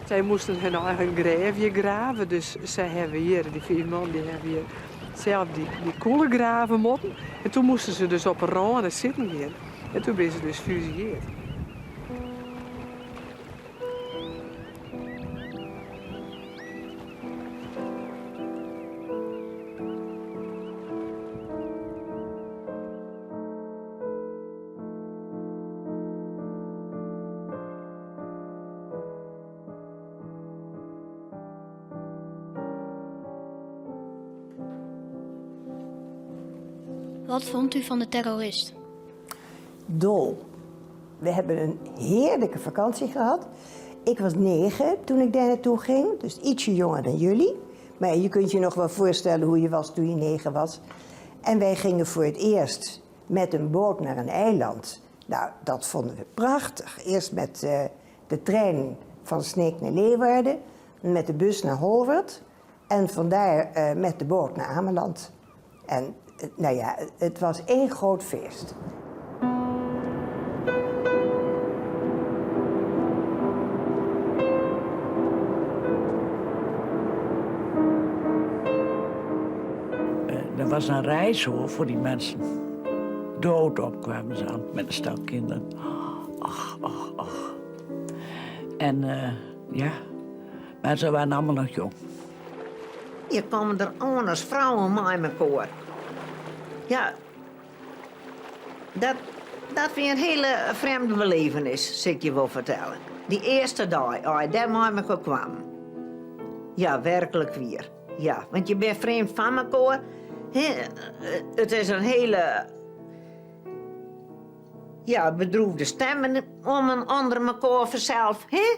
Zij moesten hun eigen graafje graven, dus zij hebben hier, die 4 man, die hebben hier zelf die koelen graven moeten. En toen moesten ze dus op een rand zitten hier. En toen ben ze dus fusieerd. Wat vond u van de terrorist? Dol. We hebben een heerlijke vakantie gehad. Ik was 9 toen ik daar naartoe ging, dus ietsje jonger dan jullie. Maar je kunt je nog wel voorstellen hoe je was toen je 9 was. En wij gingen voor het eerst met een boot naar een eiland. Nou, dat vonden we prachtig. Eerst met de trein van Sneek naar Leeuwarden, met de bus naar Holwert en vandaar met de boot naar Ameland. En nou ja, het was één groot feest. Er was een reis hoor voor die mensen. Doodop kwamen ze aan met een stel kinderen. Ach. En ja, maar ze waren allemaal nog jong. Je komen er anders vrouwen bij elkaar. Ja, dat weer een hele vreemde belevenis, zal ik je wel vertellen. Die eerste dag, als je daar bij elkaar kwam. Ja, werkelijk weer. Ja, want je bent vreemd van elkaar. Het is een hele... Ja, bedroefde stemmen om een ander elkaar vanzelf, hè?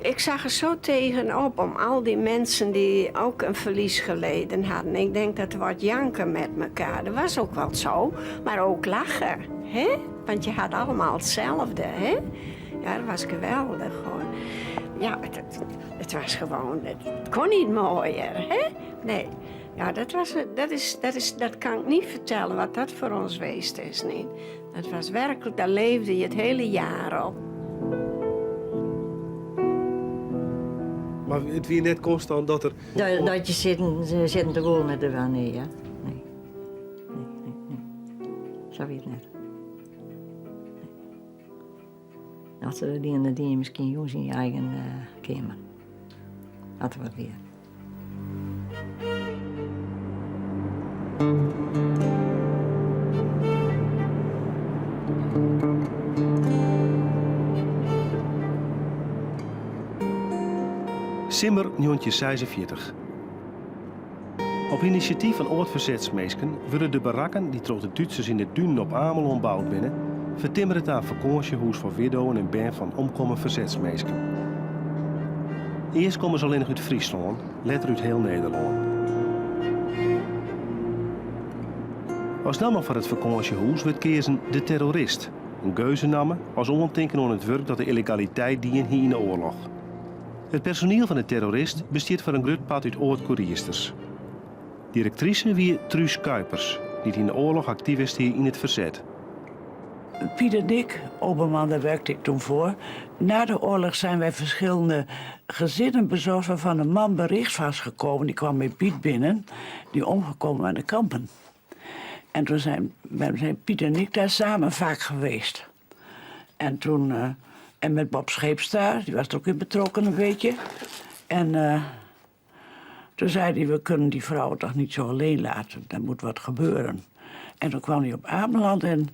Ik zag er zo tegenop om al die mensen die ook een verlies geleden hadden. Ik denk dat er wat janken met elkaar. Dat was ook wel zo, maar ook lachen. Hè? Want je had allemaal hetzelfde. Hè? Ja, dat was geweldig hoor. Ja, het was gewoon, het kon niet mooier. Hè? Nee, ja, dat kan ik niet vertellen wat dat voor ons geweest is. Niet. Dat was werkelijk, daar leefde je het hele jaar op. Maar het weer net constant dat er... Dat je zitten te rollen met de wel, nee, ja. Nee. Zo weet het net. Nee. Als ze die misschien jongens in je eigen kamer. Had er wat weer. Simmer 1946. Op initiatief van oud-verzetsmeesken worden de barakken die door de Duitsers in de duinen op Ameland gebouwd binnen, vertimmerd aan vakantiehuis voor widowen en band van omkomen verzetsmeesken. Eerst komen ze alleen nog uit Friesland, later uit heel Nederland. Als naam van het vakantiehuis werd kezen de terrorist, een geuzennamme als ondenken aan het werk dat de illegaliteit dien hier in de oorlog. Het personeel van de terrorist bestaat voor een groot part uit oud-koeriesters. Directrice wie Truus Kuipers, die in de oorlog actief is hier in het verzet. Piet en ik, Oberman, daar werkte ik toen voor. Na de oorlog zijn wij verschillende gezinnen bezocht waarvan een man bericht was gekomen. Die kwam met Piet binnen, die omgekomen aan de kampen. En toen zijn Piet en ik daar samen vaak geweest. En toen... En met Bob Scheepstra, die was er ook in betrokken een beetje. En toen zei hij, we kunnen die vrouwen toch niet zo alleen laten. Er moet wat gebeuren. En toen kwam hij op Ameland en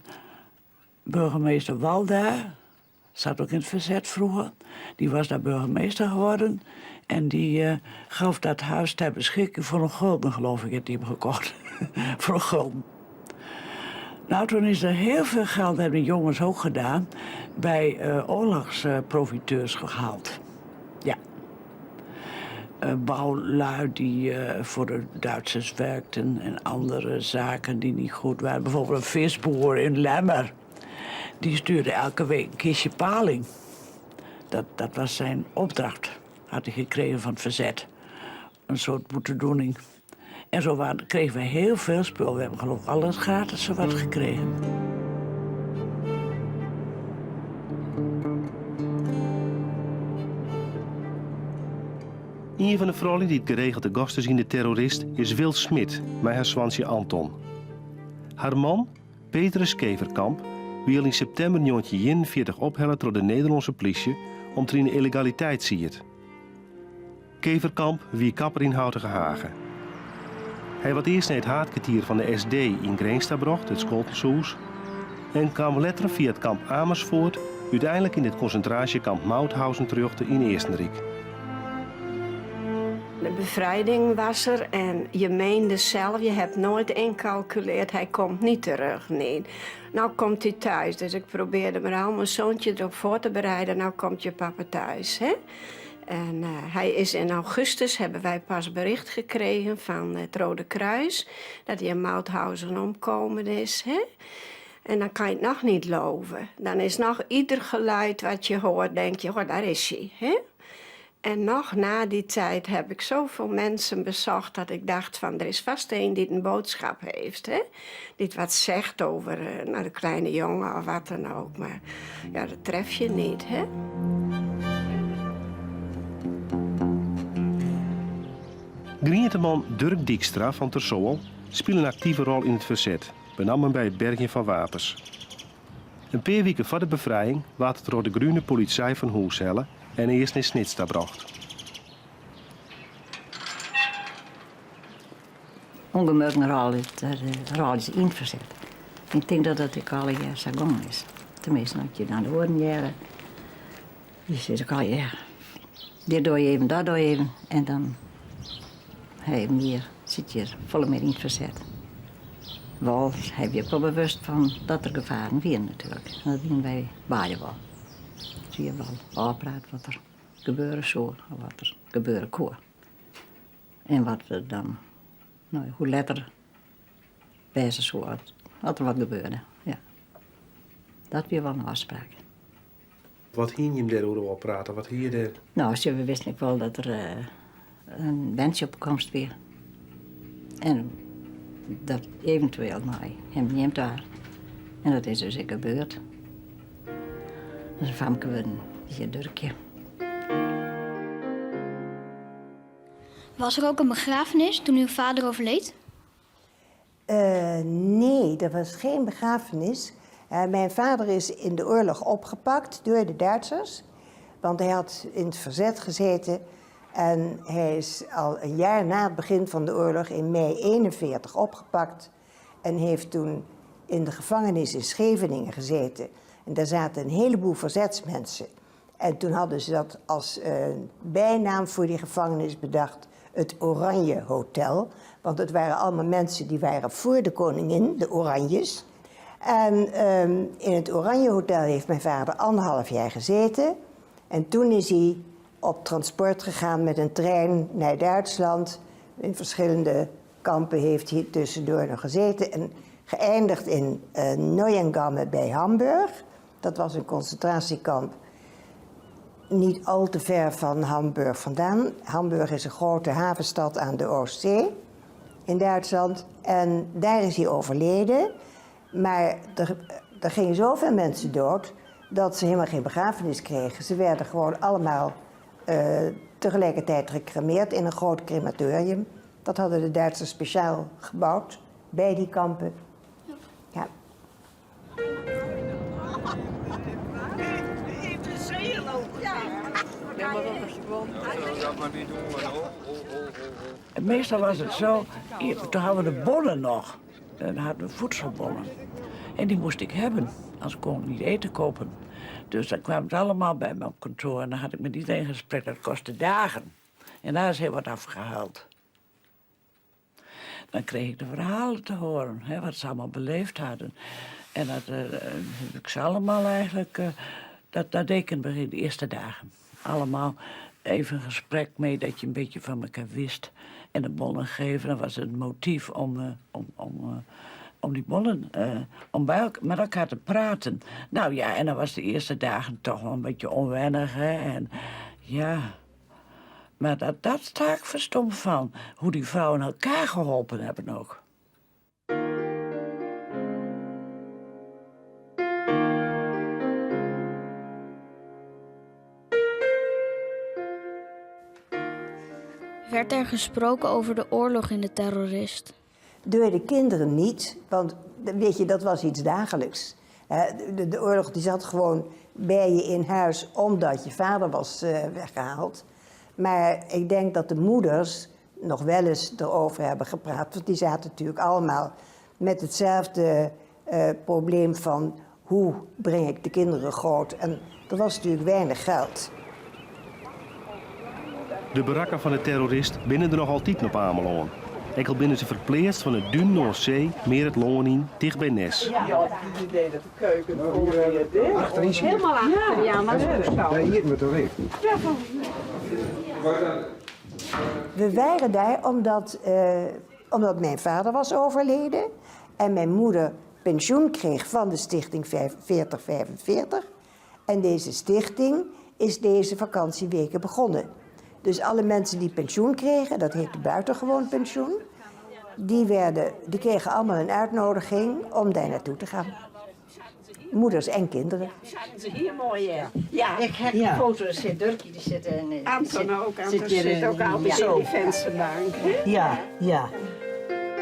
burgemeester Walda, zat ook in het verzet vroeger. Die was daar burgemeester geworden. En die gaf dat huis ter beschikking voor een gulden, geloof ik, heeft hij hem gekocht. Voor een gulden. Nou, toen is er heel veel geld, hebben de jongens ook gedaan, bij oorlogsprofiteurs gehaald. Ja. Bouwlui die voor de Duitsers werkten en andere zaken die niet goed waren. Bijvoorbeeld een visboer in Lemmer. Die stuurde elke week een kistje paling. Dat was zijn opdracht, had hij gekregen van het verzet. Een soort boetedoening. En zo kregen we heel veel spul. We hebben geloof ik alles gratis zowat gekregen. Een van de vrouwen die het geregelde gasten zien de terrorist is Wil Smit, met haar zwansje Anton. Haar man, Petrus Keverkamp, wil in september 1941 ophellen door de Nederlandse politie om er in de illegaliteit ziet. Keverkamp wie kapper in Houtige Hagen. Hij was eerst naar het haardkwartier van de SD in Greensta bracht, het Scholtenshoes, en kwam later via het kamp Amersfoort uiteindelijk in het concentratiekamp Mauthausen terug in Eerstenrijk. De bevrijding was er en je meende zelf, je hebt nooit incalculeerd, hij komt niet terug, nee. Nou komt hij thuis, dus ik probeerde me al mijn zoontje erop voor te bereiden, nou komt je papa thuis, hè. En hij is in augustus, hebben wij pas bericht gekregen van het Rode Kruis, dat hij in Mauthausen omkomen is, hè. En dan kan je het nog niet geloven. Dan is nog ieder geluid wat je hoort, denk je, oh, daar is hij, hè. En nog na die tijd heb ik zoveel mensen bezocht dat ik dacht van er is vast een die een boodschap heeft. Hè? Die wat zegt over de kleine jongen of wat dan ook. Maar ja, dat tref je niet. Hè? Griënteman Dirk Dijkstra van Tersoel speelt een actieve rol in het verzet, met name bij het bergen van wapens. Een paar weken voor de bevrijding werd het door de groene politie van Hoeshelle en eerst naar Snitsta bracht. Ongemerkt rol is in het verzet. Ik denk dat dat ik alle jaar zo gang is. Tenminste, als je naar de oren jaren. Je zit ook al, ja, dit doe je even, dat doe je even. En dan zit je volle meer in het verzet. Wel heb je ook wel bewust van dat er gevaren zijn natuurlijk. Dat doen wij beide wel. Zie je wel afpraat wat er gebeuren zou, of wat er gebeuren kon. En wat er dan, nou, hoe later wijzen zou, wat er wat gebeurde. Ja. Dat weer wel een afspraak. Wat hier je hem daarover wel praten? Wat hier de... Nou, we wisten ik wel dat er een wensje op komst weer. En dat eventueel mij hem neemt daar. En dat is dus ook gebeurd. Dus een famke een beetje Durkje. Was er ook een begrafenis toen uw vader overleed? Nee, er was geen begrafenis. Mijn vader is in de oorlog opgepakt door de Duitsers. Want hij had in het verzet gezeten. En hij is al een jaar na het begin van de oorlog in mei 1941 opgepakt. En heeft toen in de gevangenis in Scheveningen gezeten. En daar zaten een heleboel verzetsmensen. En toen hadden ze dat als bijnaam voor die gevangenis bedacht, het Oranje Hotel. Want het waren allemaal mensen die waren voor de koningin, de Oranjes. En in het Oranje Hotel heeft mijn vader 1,5 jaar gezeten. En toen is hij op transport gegaan met een trein naar Duitsland. In verschillende kampen heeft hij tussendoor nog gezeten. En geëindigd in Neuengamme bij Hamburg. Dat was een concentratiekamp niet al te ver van Hamburg vandaan. Hamburg is een grote havenstad aan de Oostzee in Duitsland. En daar is hij overleden. Maar er gingen zoveel mensen dood dat ze helemaal geen begrafenis kregen. Ze werden gewoon allemaal tegelijkertijd gecremeerd in een groot crematorium. Dat hadden de Duitsers speciaal gebouwd bij die kampen. Ja. En meestal was het zo, toen hadden we de bollen nog. Dan hadden we voedselbollen. En die moest ik hebben, anders kon ik niet eten kopen. Dus dan kwamen ze allemaal bij me op kantoor en dan had ik met iedereen gesprek. Dat kostte dagen. En daar is heel wat afgehaald. Dan kreeg ik de verhalen te horen, hè, wat ze allemaal beleefd hadden. En dat heb ik ze allemaal eigenlijk, dat deed ik in het begin, de eerste dagen. Allemaal even een gesprek mee dat je een beetje van elkaar wist. En de bonnen geven, dan was het motief om die bonnen, om met elkaar te praten. Nou ja, en dan was de eerste dagen toch wel een beetje onwennig, hè. En ja, maar dat sta ik verstomd van. Hoe die vrouwen elkaar geholpen hebben ook. Werd er gesproken over de oorlog in de terrorist? Door de kinderen niet, want weet je, dat was iets dagelijks. De oorlog die zat gewoon bij je in huis omdat je vader was weggehaald. Maar ik denk dat de moeders nog wel eens erover hebben gepraat. Want die zaten natuurlijk allemaal met hetzelfde probleem van hoe breng ik de kinderen groot. En er was natuurlijk weinig geld. De barakken van de terrorist binnen er nog altijd op Ameland. Enkel binnen ze verpleegd van het Dun Noordzee, meer het Longen in, dicht bij Nes. Ja, het idee dat de keuken weer dicht. Achterin. Helemaal achter, ja, maar zo is Daar hier met de weg. We waren daar omdat mijn vader was overleden en mijn moeder pensioen kreeg van de stichting 4045. En deze stichting is deze vakantieweken begonnen. Dus alle mensen die pensioen kregen, dat heette buitengewoon pensioen, die kregen allemaal een uitnodiging om daar naartoe te gaan. Moeders en kinderen. Zaten ze hier mooi in. Ja, Ik heb een foto, er zit Durkie, die zit in... Anton ook. Anton zit ook altijd in die vensterbank. Ja, ja.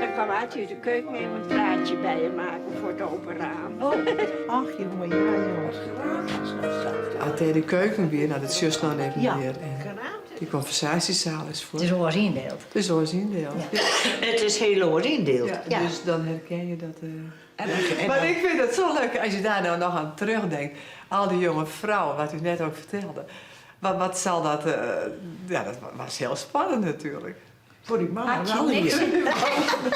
Dan kwam uit de keuken even een praatje bij je maken voor het open raam. Ach jongen, ja jongens. Altijd de keuken weer, nou dat is juist nou even Ja. weer. En die conversatiezaal is voor. Het is zoals indeeld. Het is zoals indeel. Het is heel oordeeld. Ja, dus dan herken je dat. Maar ik vind het zo leuk als je daar nou nog aan terugdenkt. Al die jonge vrouwen, wat u net ook vertelde. Wat zal dat... ja, dat was heel spannend natuurlijk. Voor die mannen Had je, wel niks hier.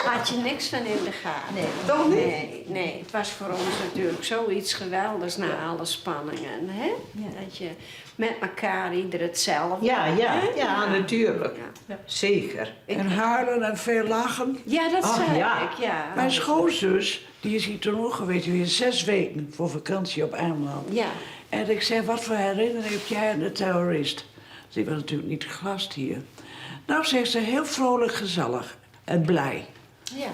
had je niks van in de gaten? Nee. Toch niet? Nee, het was voor ons natuurlijk zoiets geweldigs na alle spanningen. Hè? Dat je met elkaar ieder hetzelfde. Ja, natuurlijk. Ja. Zeker. En huilen en veel lachen. Ja, dat zei ja. ik, ja. Mijn schoonzus, die is hier toen ook geweest, die is 6 weken voor vakantie op Ameland. Ja. En ik zei, wat voor herinnering heb jij aan de terrorist? Die was natuurlijk niet gegast hier. Nou, zegt ze, heel vrolijk, gezellig en blij. Ja.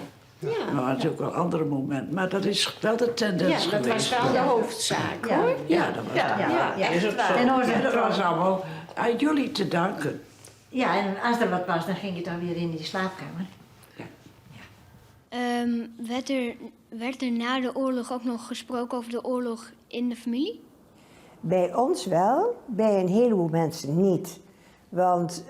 Nou, natuurlijk wel andere momenten, maar dat is wel de tendens Ja, dat geweest. was wel de hoofdzaak, hoor. Ja, dat was Ja, Is het zo? En als En dat was er, allemaal aan jullie te danken. ja, en als er wat was, dan ging je dan weer in die slaapkamer. Werd er na de oorlog ook nog gesproken over de oorlog in de familie? Bij ons wel, bij een heleboel mensen niet. Want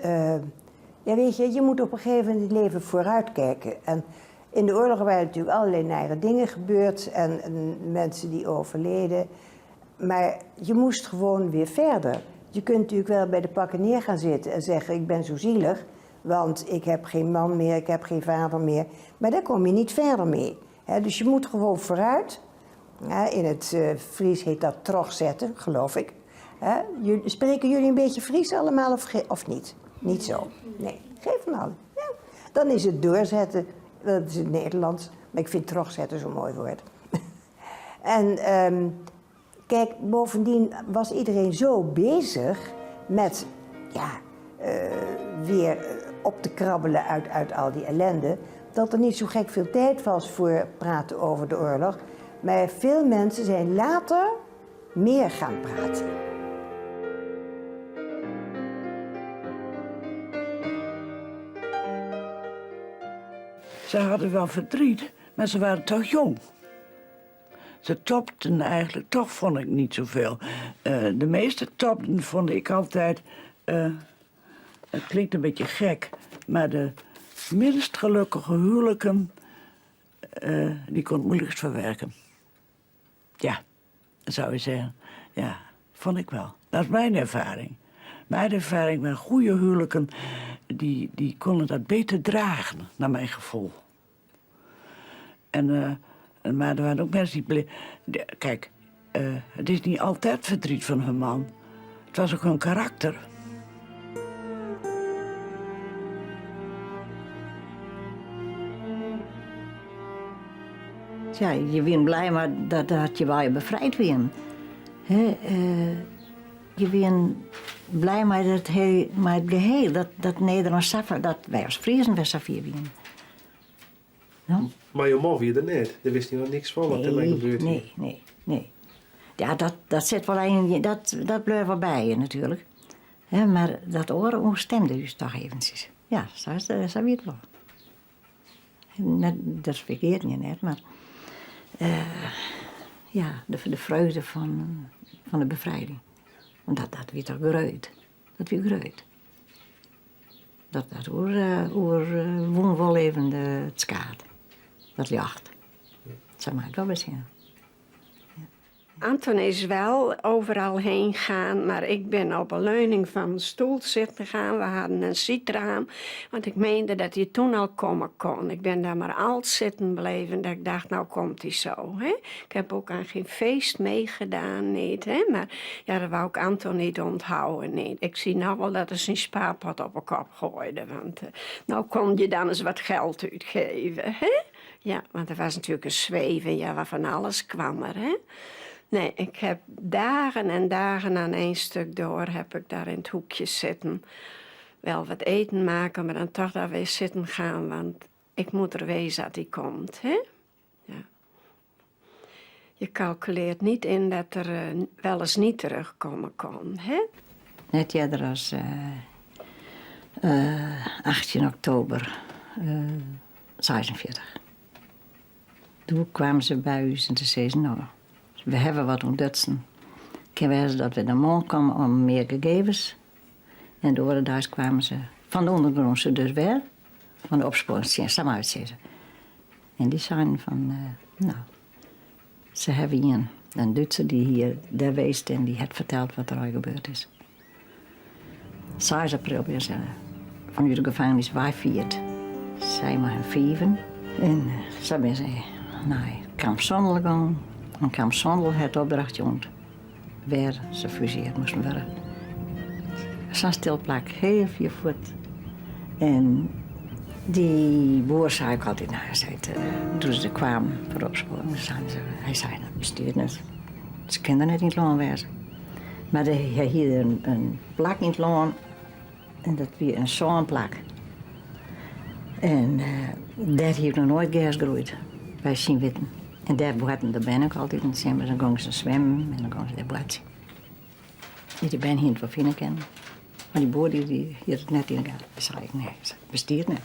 ja, weet je moet op een gegeven moment in het leven vooruitkijken. En in de oorlog waren natuurlijk allerlei nare dingen gebeurd en mensen die overleden. Maar je moest gewoon weer verder. Je kunt natuurlijk wel bij de pakken neer gaan zitten en zeggen, ik ben zo zielig, want ik heb geen man meer, ik heb geen vader meer. Maar daar kom je niet verder mee. Dus je moet gewoon vooruit. In het Fries heet dat trogzetten, geloof ik. Spreken jullie een beetje Fries allemaal of niet? Niet zo. Nee, geef hem al. Ja. Dan is het doorzetten, dat is het Nederlands. Maar ik vind trogzetten zo'n mooi woord. En kijk, bovendien was iedereen zo bezig met weer op te krabbelen uit al die ellende, dat er niet zo gek veel tijd was voor praten over de oorlog. Maar veel mensen zijn later meer gaan praten. Ze hadden wel verdriet, maar ze waren toch jong. Ze topten eigenlijk, toch vond ik niet zoveel. De meeste topten vond ik altijd, het klinkt een beetje gek, maar de minst gelukkige huwelijken, die kon het moeilijkst verwerken. Ja, zou je zeggen. Ja, vond ik wel. Dat is mijn ervaring. Mijn ervaring met goede huwelijken, die konden dat beter dragen, naar mijn gevoel. Maar er waren ook mensen die... Kijk, het is niet altijd verdriet van hun man. Het was ook hun karakter. Ja, je bent blij maar dat je wel bevrijd bent. Je bent blij met het geheel, dat Nederland saffer, dat wij als Friesen weer saffier zijn. No? Maar je man weer er net. Daar wist hij nog niks van wat er mij gebeurd is. Nee. Ja, dat zit wel in, dat blijft wel bij je natuurlijk. Maar dat oren ontstemde dus toch eventjes. Ja, zo weet het wel. Net, dat vergeet je net, maar ja, de vreugde van de bevrijding. Want dat werd toch geruid. Dat werd geruid. Dat woon wel even het skaat. Dat jacht. Dat maakt wel best zin. Anton is wel overal heen gaan, maar ik ben op een leuning van mijn stoel zitten gaan. We hadden een zietraam, want ik meende dat hij toen al komen kon. Ik ben daar maar al zitten blijven, dat ik dacht, nou komt hij zo. Hè? Ik heb ook aan geen feest meegedaan, niet. Hè? Maar ja, dat wou ik Anton niet onthouden, niet. Ik zie nou wel dat hij zijn spaarpot op mijn kop gooide, want nou kon je dan eens wat geld uitgeven. Hè? Ja, want er was natuurlijk een zweven, ja, waar van alles kwam er, hè. Nee, ik heb dagen en dagen aan één stuk door heb ik daar in het hoekje zitten. Wel wat eten maken, maar dan toch daar weer zitten gaan, want ik moet er wezen dat hij komt, hè? Ja. Je calculeert niet in dat er wel eens niet terugkomen kon, hè? Net eerder als 18 oktober 46. Toen kwamen ze bij ons en ze zeiden, nou, we hebben wat ontdutsen. Kunnen we dat we de man komen om meer gegevens. En door de dag kwamen ze van de ondergrondse dus weer. Van de opsporingsdienst, samen uitzetten. En die zeiden van, nou, ze hebben hier een Duitser die hier daar geweest en die heeft verteld wat er al gebeurd is. 6 april weer ze van de gevangenis bijvierd. Zij maar een 5. En zo ben ze naar kamp Sondergang. En kamp Sondel het opdracht jong. Waar ze fuseerd moesten worden. Zo'n stilplak, heel veel voet. En die boer zei ik altijd, nou, hij zei, toen ze kwamen voor opsporing, hij zei, dat besteedt niet. Ze kenden het niet lang wezen. Maar hij hield een plak in het loon en dat was een zoonplak. En daar heeft nog nooit gas gegroeid bij Sint-Witten. En daar boeten de ben ook altijd in december. Dan gingen ze zwemmen en dan gingen ze daar boeten. Die ben hier voor vinden kennen. Maar die boer die hier het net in gaat. Dan zei ik, nee, dat besteedt niet.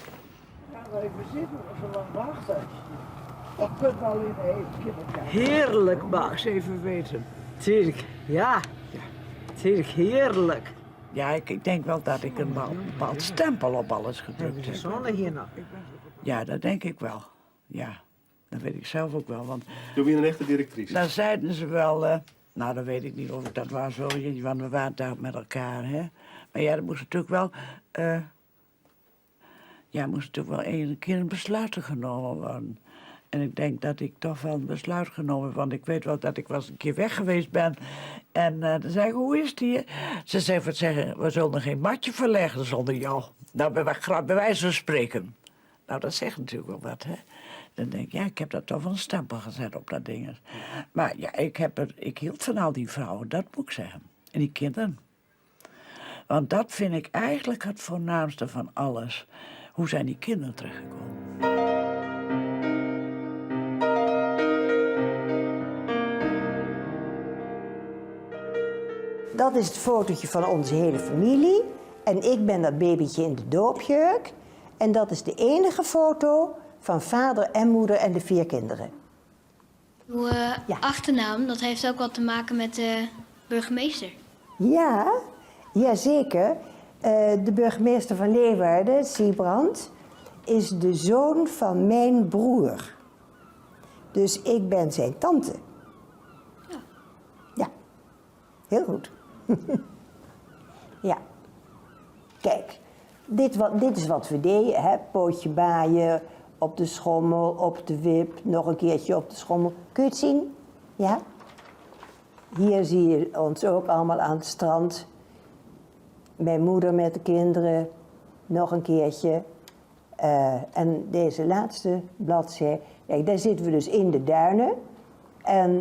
Gaan we even zitten of zo lang wachten? Of kunnen we al in eten? Heerlijk, mag. Eens even weten. Tuurlijk, ja. Tuurlijk, heerlijk. Ja, ik denk wel dat ik een bepaald stempel op alles gedrukt heb. Zonne hier nog. Ja, dat denk ik wel. Ja, dat weet ik zelf ook wel. Want Toen ben je een echte directrice. dan zeiden ze wel, nou dan weet ik niet of ik dat was, want we waren daar met elkaar, hè. Maar ja, er moest natuurlijk wel, een keer een besluit genomen worden. En ik denk dat ik toch wel een besluit genomen heb, want ik weet wel dat ik wel eens een keer weg geweest ben. En dan zei ik, hoe is het hier? Ze zei, wat zeggen, we zullen geen matje verleggen zonder jou. Nou, bij wijze van spreken. Nou, dat zegt natuurlijk wel wat, hè. Dan denk ik, ja, ik heb dat toch wel een stempel gezet op dat ding. Maar ja, ik hield van al die vrouwen, dat moet ik zeggen. En die kinderen. Want dat vind ik eigenlijk het voornaamste van alles. Hoe zijn die kinderen teruggekomen? Dat is het fotootje van onze hele familie. En ik ben dat babytje in de doopjurk. En dat is de enige foto van vader en moeder en de 4 kinderen. Uw achternaam, dat heeft ook wat te maken met de burgemeester. Ja, jazeker. De burgemeester van Leeuwarden, Siebrand, is de zoon van mijn broer. Dus ik ben zijn tante. Ja. Ja, heel goed. Ja. Kijk, dit is wat we deden, hè? Pootje baaien, op de schommel, op de wip, nog een keertje op de schommel. Kun je het zien? Ja? Hier zie je ons ook allemaal aan het strand. Mijn moeder met de kinderen, nog een keertje. En deze laatste bladzij, kijk, daar zitten we dus in de duinen. En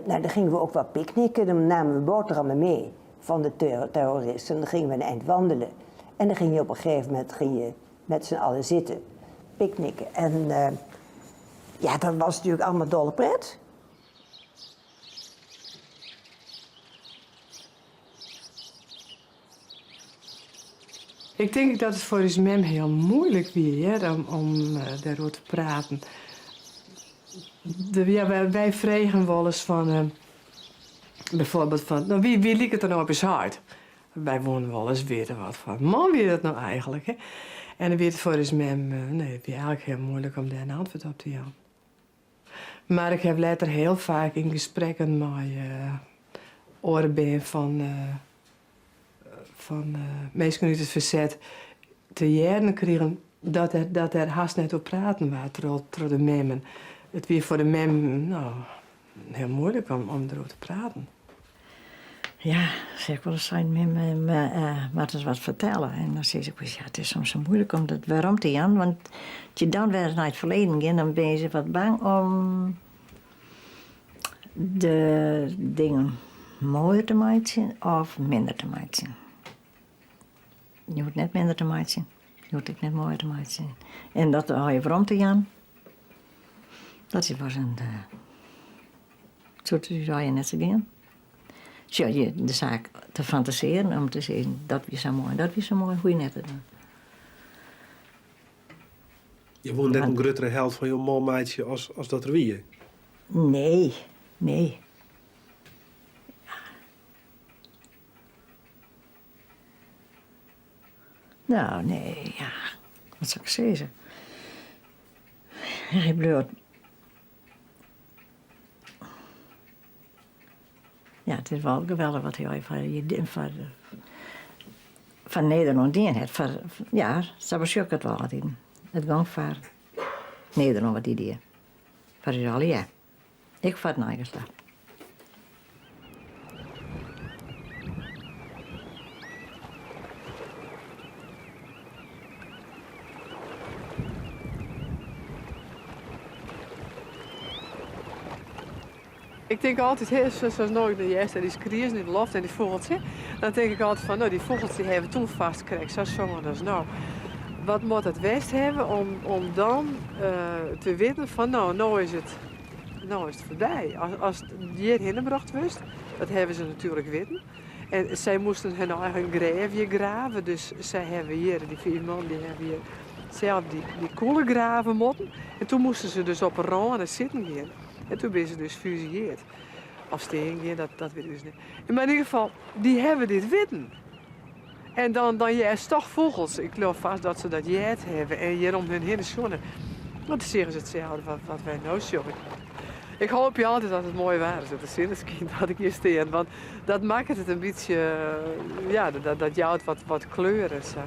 nou, dan gingen we ook wat picknicken, dan namen we boterhammen mee van de terroristen. Dan gingen we een eind wandelen. En dan ging je op een gegeven moment met z'n allen zitten, picknicken. En ja, dat was natuurlijk allemaal dolle pret. Ik denk dat het voor ons mem heel moeilijk was om daarover te praten. Wij vregen wel eens van, bijvoorbeeld van, nou, wie liep het er nou op zijn hart? Wij wonen wel eens weten wat van, man, wie dat nou eigenlijk? Hè? En dan werd het voor ons mem, nee, het was eigenlijk heel moeilijk om daar een antwoord op te geven. Maar ik heb later heel vaak in gesprekken met oren van mensen uit het verzet te jaren kregen dat er haast net op praten was door de memmen. Het was voor de mem heel moeilijk om erover te praten. Ja, zeg wel eens zijn mem maar eens wat vertellen. En dan zeg ik, ja, het is soms zo moeilijk om dat waarom te gaan. Want als je dan weer naar het verleden gaat, dan ben je wat bang om de dingen mooier te maken of minder te maken. Je hoeft net minder te maken, je hoeft ook net mooier te maken. En dat je waarom te gaan, dat was een soort zou je net zo gaan. Zo je de zaak te fantaseren om te zeggen dat was zo mooi en dat was zo mooi, hoe je net te doen. Je woont net een grotere held van je man meidje als dat er wie. Nee. Nou, nee, ja. Wat zou ik zeggen? Ja, ik bedoel... Ja, het is wel geweldig wat hij van Nederland deed. Ja, dat was ook het wel. Het gang van Nederland wat hij deed. Voor Israël, ja. Ik vat nageslacht. Ik denk altijd, zoals nooit de eerste, die skriers in de loft en die vogeltje. Dan denk ik altijd van, nou, die vogeltjes die hebben toen vastgekregen. Zo zongen dus nou. Wat moet het West hebben om dan te weten van, nou is het voorbij. Als het hier hinnebracht was, dat hebben ze natuurlijk weten. En zij moesten hun eigen graafje graven. Dus zij hebben hier, die 4 man, die hebben hier zelf die koelen graven moeten. En toen moesten ze dus op een rand zitten gaan. En toen ben ze dus fusieerd. Of steen, dat weet ik dus niet. Maar in ieder geval, die hebben dit weten. En dan juist toch vogels. Ik geloof vast dat ze dat jet hebben. En hier om hun hele zonne. Want dan zeggen ze hetzelfde wat wij nou zoeken. Ik hoop je altijd dat het mooi waar is. Dat de zinneskind dat ik hier steen. Want dat maakt het een beetje, ja, dat jouwt wat kleuren. Zo.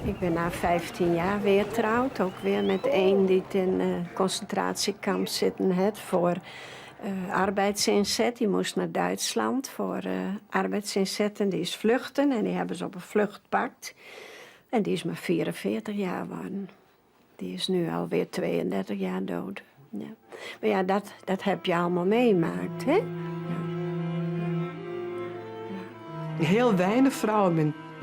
Ik ben na 15 jaar weer getrouwd. Ook weer met een die in een concentratiekamp zitten had voor arbeidsinzet. Die moest naar Duitsland voor arbeidsinzet. En die is vluchten en die hebben ze op een vlucht gepakt. En die is maar 44 jaar geworden. Die is nu alweer 32 jaar dood. Ja. Maar ja, dat heb je allemaal meemaakt, hè? Ja. Heel weinig vrouwen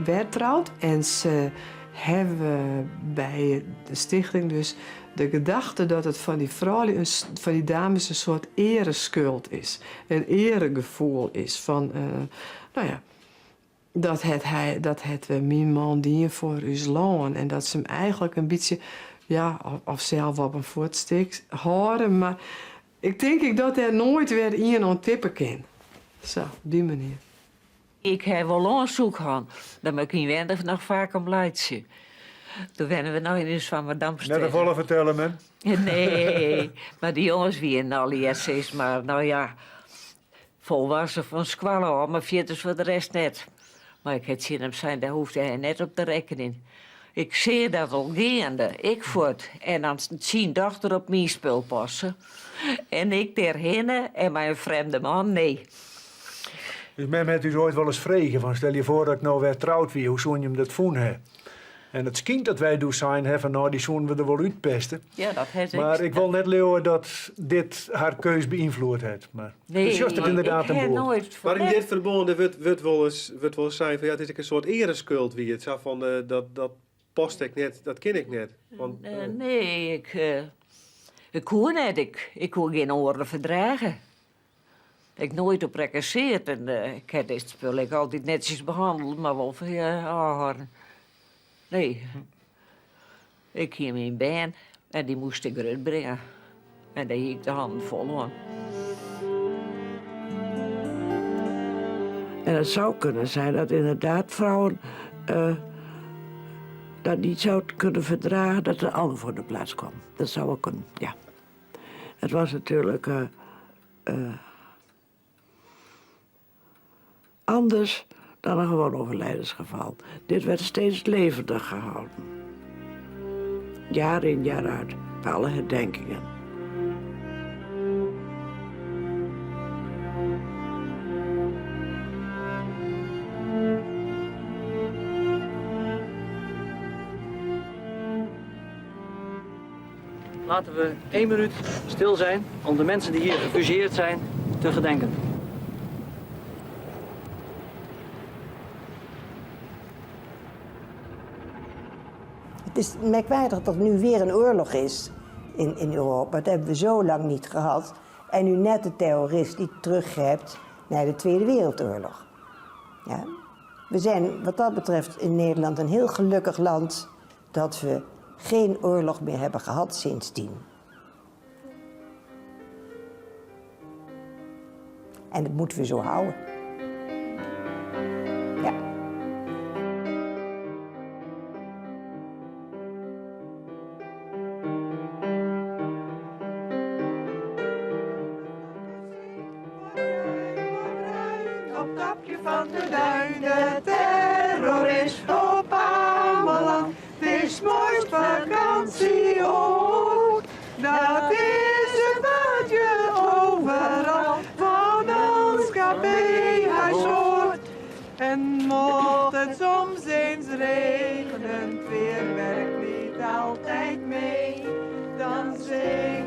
zijn getrouwd en ze hebben bij de stichting dus de gedachte dat het van die vrouwen, van die dames een soort ereschuld is. Een eregevoel is van, nou ja, dat het mijn man dient voor uw land. En dat ze hem eigenlijk een beetje, ja, of zelf op een voetstuk houden. Maar ik denk dat er nooit weer iemand aan tippen kan. Zo, op die manier. Ik heb wel onderzoek gehad. Dan moet ik niet weinig nog vaak een blaadje. Toen wennen we nog in de Zwammerdam. Net een volle vertellen, man. Nee, maar die jongens wie al die essays, maar nou ja, volwassen van squallen hoor, maar vierders voor de rest net. Maar ik had zin hem zijn, daar hoefde hij net op te rekenen. Ik zie dat al gaande, ik voort. En dan zien dochter op mijn spul passen. En ik daarheen en mijn vreemde man, nee. Dus men heeft u ooit wel eens vregen van stel je voor dat ik nou weer trouwd wie, hoe zou je hem dat voelen? En het schijnt dat wij dus zijn hebben, nou die zouden we er wel uitpesten. Ja, dat heeft maar ik wil net leeuwen dat dit haar keus beïnvloed heeft. Maar nee, het is juist het inderdaad een boel. Maar in dit verbond wordt wel eens zijn van ja, het is een soort ereschuld wie het zo van dat past ik net, dat ken ik net. Want, nee, Ik kon net, ik kon geen oren verdragen. Ik nooit op recasseerd en ik heb dit spul ik altijd netjes behandeld, maar wel voor je nee. Ik ging in baan en die moest ik eruit brengen. En daar hield ik de handen vol aan. En het zou kunnen zijn dat inderdaad vrouwen dat niet zouden kunnen verdragen dat een ander voor de plaats kwam. Dat zou wel kunnen, ja. Het was natuurlijk anders dan een gewoon overlijdensgeval. Dit werd steeds levendig gehouden. Jaar in, jaar uit, bij alle herdenkingen. Laten we 1 minuut stil zijn om de mensen die hier gefusilleerd zijn te gedenken. Het is merkwaardig dat er nu weer een oorlog is in Europa. Dat hebben we zo lang niet gehad. En nu net de terrorist die teruggrijpt naar de Tweede Wereldoorlog. Ja. We zijn wat dat betreft in Nederland een heel gelukkig land dat we geen oorlog meer hebben gehad sindsdien. En dat moeten we zo houden. Ja. Op tapje van de duin, de terrorist op Ameland. Het is mooist vakantieoord. Dat is het wat je overal van ons caféhuis hoort. En mocht het soms eens regenen, het weer werkt niet altijd mee. Dan zing